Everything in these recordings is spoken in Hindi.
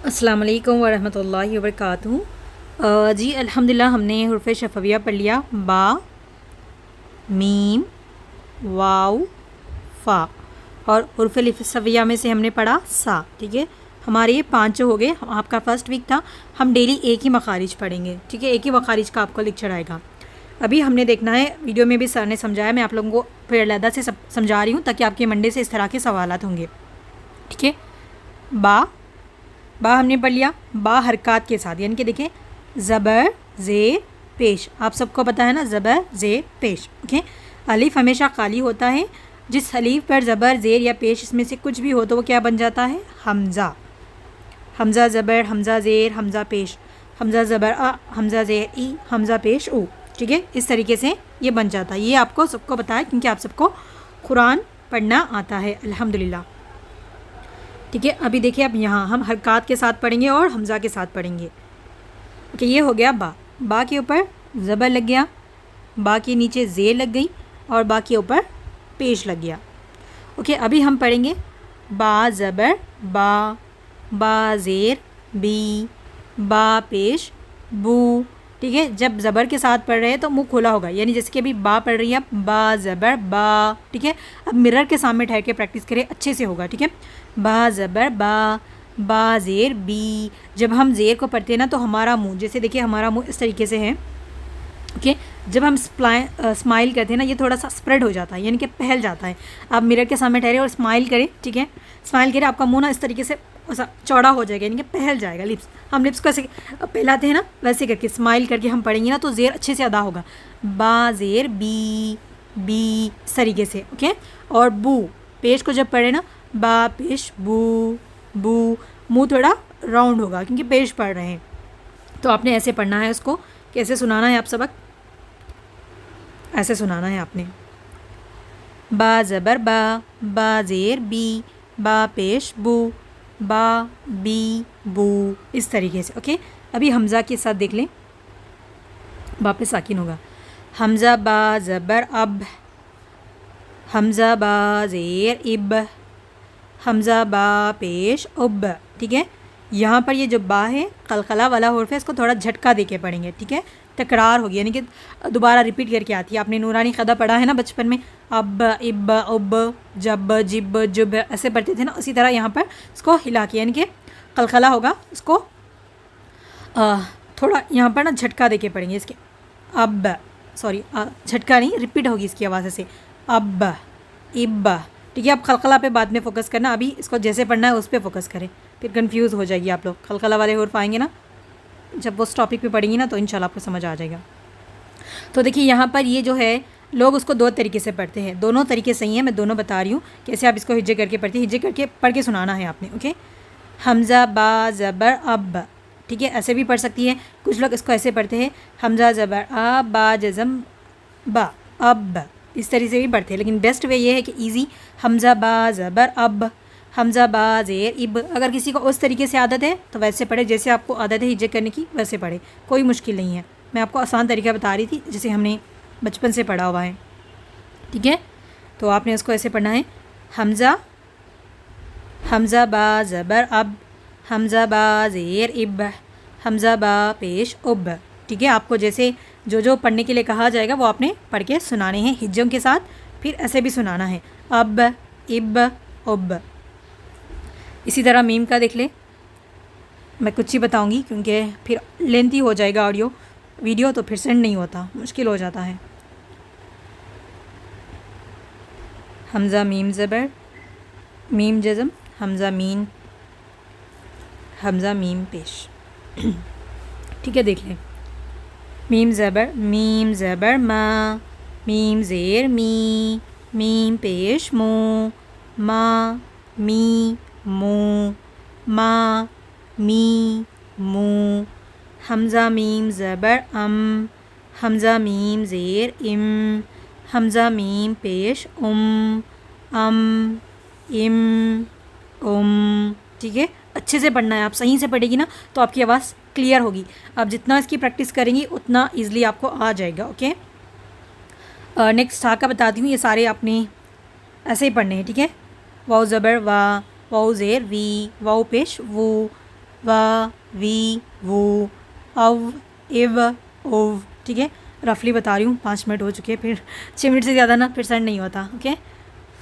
अस्सलाम वालेकुम वरहमतुल्लाहि वबरकातुहू। जी अल्हम्दुलिल्लाह हमने हुर्फ़ शफ़विया पढ़ लिया। बा, मीम, वाव, फ़ा और हुर्फ़ शफ़विया में से हमने पढ़ा सा। ठीक है, हमारे ये 5 हो गए। आपका फ़र्स्ट वीक था, हम डेली एक ही मखारिज पढ़ेंगे। ठीक है, एक ही मखारिज का आपको लेक्चर आएगा। अभी हमने देखना है, वीडियो में भी सर ने समझाया, मैं आप लोगों को फिर अलहदा से समझा रही हूँ ताकि आपके मंडे से इस तरह के सवालात होंगे। ठीक है, बा हमने पढ़ लिया। बा हरकत के साथ, यानी कि देखें ज़बर ज़ेर पेश, आप सबको पता है ना, ज़बर ज़ेर पेश। ओके, अलिफ हमेशा खाली होता है। जिस अलीफ पर ज़बर ज़ेर या पेश इसमें से कुछ भी हो तो वो क्या बन जाता है? हमज़ा। हमज़ा ज़बर, हमज़ा ज़ेर, हमज़ा पेश, हमज़ा ज़बर अ, हमज़ा ज़ेर ई, हमज़ा पेश ऊ। ठीक है, इस तरीके से ये बन जाता है। ये आपको सबको पता है क्योंकि आप सबको कुरान पढ़ना आता है अल्हम्दुलिल्लाह। ठीक है, अभी देखिए अब यहाँ हम हरकत के साथ पढ़ेंगे और हमज़ा के साथ पढ़ेंगे। ओके, ये हो गया बा। बा के ऊपर ज़बर लग गया, बा के नीचे ज़ेर लग गई और बा के ऊपर पेश लग गया। ओके, अभी हम पढ़ेंगे बा ज़बर बा ज़ेर बी, बा पेश बू। ठीक है, जब ज़बर के साथ पढ़ रहे हैं तो मुंह खोला होगा, यानी जैसे कि अभी बा पढ़ रही है, बा ज़बर बा। ठीक है, अब मिरर के सामने ठहर के प्रैक्टिस करें, अच्छे से होगा। ठीक है, बा ज़बर बा ज़ेर बी। जब हम ज़ेर को पढ़ते हैं ना तो हमारा मुंह, जैसे देखिए हमारा मुंह इस तरीके से है। ओके, जब हम स्माइल करते हैं ना, ये थोड़ा सा स्प्रेड हो जाता है, यानी कि फैल जाता है। आप मिरर के सामने ठहरे और स्माइल करें। ठीक है, स्माइल करें, आपका मुंह ना इस तरीके से ऐसा चौड़ा हो जाएगा, यानी कि फैल जाएगा लिप्स। हम लिप्स को ऐसे फैलाते हैं ना, वैसे करके स्माइल करके हम पढ़ेंगे ना तो ज़ेर अच्छे से अदा होगा। बा ज़ेर बी इस तरीके से। ओके, और बू पेश को जब पढ़े ना, बा पेश बू मुंह थोड़ा राउंड होगा क्योंकि पेश पढ़ रहे हैं। तो आपने ऐसे पढ़ना है, उसको कैसे सुनाना है, आप सबक ऐसे सुनाना है आपने। बा ज़बर बा ज़ेर बी, बा पेश बू बा बी बू, इस तरीके से। ओके, अभी हमज़ा के साथ देख लें। बा पे साकिन होगा। हमज़ा बा ज़बर अब, हमज़ा बा ज़ेर इब, हमज़ा बा पेश उब। ठीक है, यहाँ पर ये जो बा है कलकला वाला हुर्फ है, इसको थोड़ा झटका दे के पढ़ेंगे। ठीक है, तकरार होगी, यानी कि दोबारा रिपीट करके आती है। आपने नूरानी क़दा पढ़ा है ना बचपन में, अब इब उब जब जिब जुब ऐसे पढ़ते थे ना, उसी तरह यहाँ पर इसको हिला के, यानी कि कलकला होगा, इसको थोड़ा यहाँ पर ना झटका दे के पढ़ेंगे इसके। अब सॉरी, झटका नहीं, रिपीट होगी इसकी आवाज़ से, अब इब। ठीक है, अब खलखला पे बाद में फ़ोकस करना, अभी इसको जैसे पढ़ना है उस पर फ़ोकस करें, फिर कंफ्यूज हो जाएगी आप लोग। खलखला वाले हुर्फ आएंगे ना, जब वो उस टॉपिक पे पढ़ेंगी ना तो इंशाल्लाह आपको समझ आ जाएगा। तो देखिए यहाँ पर ये जो है, लोग उसको दो तरीके से पढ़ते हैं, दोनों तरीके सही हैं, मैं दोनों बता रही हूँ कैसे आप इसको हिज्जे करके पढ़ते हैं। हिज्जे करके पढ़ के सुनाना है आपने। ओके, हमज़ा बा ज़बर अब। ठीक है, ऐसे भी पढ़ सकती है। कुछ लोग इसको ऐसे पढ़ते हैं, हमज़ा ज़बर आ बा जज़म बा अब, इस तरीके से भी पढ़ते हैं। लेकिन बेस्ट वे ये है कि ईजी, हमज़ा बा ज़बर अब, हमज़ा बा ज़ेर इब। अगर किसी को उस तरीके से आदत है तो वैसे पढ़े, जैसे आपको आदत है हिज्जे करने की वैसे पढ़े, कोई मुश्किल नहीं है। मैं आपको आसान तरीका बता रही थी जिसे हमने बचपन से पढ़ा हुआ है। ठीक है, तो आपने उसको ऐसे पढ़ना है, हमज़ा बा ज़बर अब, हमज़ा बा ज़ेर इब, हमज़ा बा पेश उब। ठीक है, आपको जैसे जो पढ़ने के लिए कहा जाएगा वो आपने पढ़ के सुनाने हैं हिज्जों के साथ, फिर ऐसे भी सुनाना है, अब इब उब। इसी तरह मीम का देख ले, मैं कुछ ही बताऊंगी क्योंकि फिर लेंथी हो जाएगा ऑडियो वीडियो, तो फिर सेंड नहीं होता, मुश्किल हो जाता है। हमज़ा मीम ज़बर मीम जज़म, हमज़ा मीम पेश। ठीक है, देख लें। मीम ज़बर मा, मीम ज़ेर मी, मीम पेश मू, मा मी मू, मा मी मू। हमज़ा मीम ज़बर अम, हमज़ा मीम ज़ेर इम, हमज़ा मीम पेश अम इम उम। ठीक है, अच्छे से पढ़ना है, आप सही से पढ़ेगी ना तो आपकी आवाज़ क्लियर होगी। आप जितना इसकी प्रैक्टिस करेंगी उतना ईज़िली आपको आ जाएगा। ओके, नेक्स्ट सा का बताती हूँ, ये सारे आपने ऐसे ही पढ़ने हैं। ठीक है, वाओ ज़बर वा, वाओ ज़ेर वी, वाओ पेश वो, वा, वी, वो, अव, इव, ओव। ठीक है, रफली बता रही हूँ, 5 मिनट हो चुके हैं, फिर 6 मिनट से ज़्यादा ना फिर सेंड नहीं होता। ओके,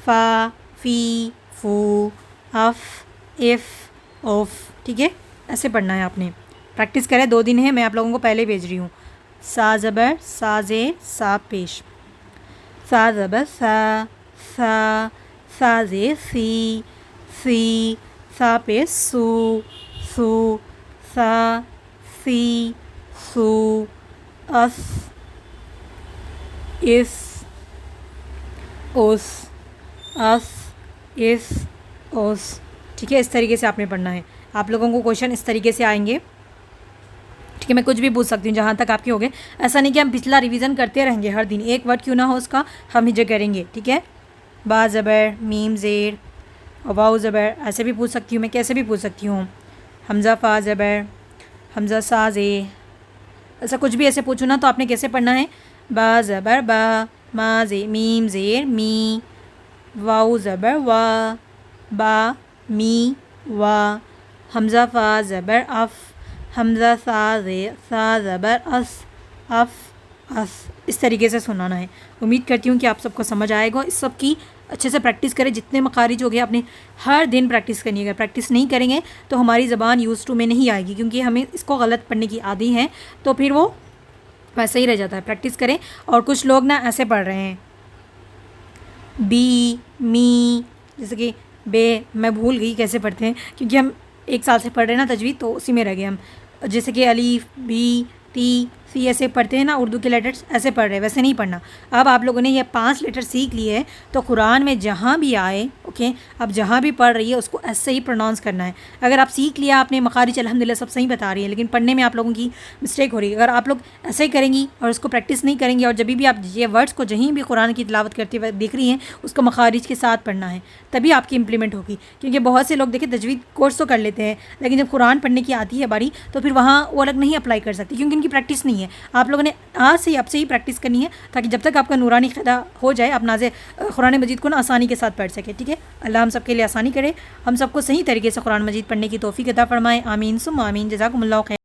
फ़ा, फ़ी, फ़ू, अफ़, इफ़, ओफ़। ठीक है, ऐसे पढ़ना है आपने। प्रैक्टिस करें, 2 दिन है, मैं आप लोगों को पहले भेज रही हूँ। सा ज़बर सा ज़ेर सा पेश, सा ज़बर सा, सा ज़ेर सी, सा पेश सू, सा, सी, सू, अस, इस, ओस, अस, इस, ओस। ठीक है, इस तरीके से आपने पढ़ना है। आप लोगों को क्वेश्चन इस तरीके से आएंगे। ठीक है, मैं कुछ भी पूछ सकती हूँ जहाँ तक आपके हो गए। ऐसा नहीं कि हम पिछला रिवीजन करते रहेंगे हर दिन, एक वर्ड क्यों ना हो उसका हम हिजे करेंगे। ठीक है, बा ज़बर, मीम ज़ेर, वाउ ज़बर, ऐसे भी पूछ सकती हूँ मैं, कैसे भी पूछ सकती हूँ। हमज़ा फ़ा ज़बर, हमज़ा सा ज़े, ऐसा कुछ भी ऐसे पूछो ना तो आपने कैसे पढ़ना है। बा ज़बर बा, मा ज़े, मीम ज़ेर मी, वाउ ज़बर वा, बा मी वा, हमज़ा फ़ा ज़बर अफ़, हमज़ा सा ज़बर अफ़। इस तरीके से सुनाना है। उम्मीद करती हूँ कि आप सबको समझ आएगा। इस सब की अच्छे से प्रैक्टिस करें, जितने मखारिज हो गए आपने हर दिन प्रैक्टिस करनी है। अगर प्रैक्टिस नहीं करेंगे तो हमारी ज़बान यूज़ टू में नहीं आएगी, क्योंकि हमें इसको गलत पढ़ने की आदी है, तो फिर वो वैसे ही रह जाता है। प्रैक्टिस करें। और कुछ लोग ना ऐसे पढ़ रहे हैं, बी, मी, जैसे कि बे, मैं भूल गई कैसे पढ़ते हैं, क्योंकि हम 1 साल से पढ़ रहे हैं ना तजवीद, तो उसी में रह गए हम। जैसे कि अलीफ, बी, ती, सी ऐसे पढ़ते हैं ना, उर्दू के लेटर्स ऐसे पढ़ रहे हैं, वैसे नहीं पढ़ना। अब आप लोगों ने ये 5 लेटर सीख लिए हैं, तो कुरान में जहाँ भी आए, ओके, अब जहाँ भी पढ़ रही है उसको ऐसे ही प्रोनाउंस करना है। अगर आप सीख लिया आपने, मखारिज अल्हम्दुलिल्लाह सब सही बता रही है, लेकिन पढ़ने में आप लोगों की मिस्टेक हो रही है। अगर आप लोग ऐसे ही करेंगी और उसको प्रैक्टिस नहीं करेंगी, और जब भी आप ये वर्ड्स को जहीं भी कुरान की तिलावत करते हुए देख रही हैं, उसको मखारिज के साथ पढ़ना है, तभी आपकी इंप्लीमेंट होगी। क्योंकि बहुत से लोग देखें तजवीद कोर्स तो कर लेते हैं, लेकिन जब कुरान पढ़ने की आती है बारी, तो फिर वहाँ वो अलग नहीं अप्लाई कर सकती, क्योंकि उनकी प्रैक्टिस नहीं है। आप लोगों ने आज से ही, अब से ही प्रैक्टिस करनी है, ताकि जब तक आपका नूरानी क़िदा हो जाए, आप नाज़े कुरान मजीद को ना आसानी के साथ पढ़ सके। ठीक है, अल्लाह हम सब के लिए आसानी करे, हम सबको सही तरीके से कुरान मजीद पढ़ने की तौफीक अता फरमाए। आमीन सुम्मा आमीन। जज़ाकुमुल्लाह खैर।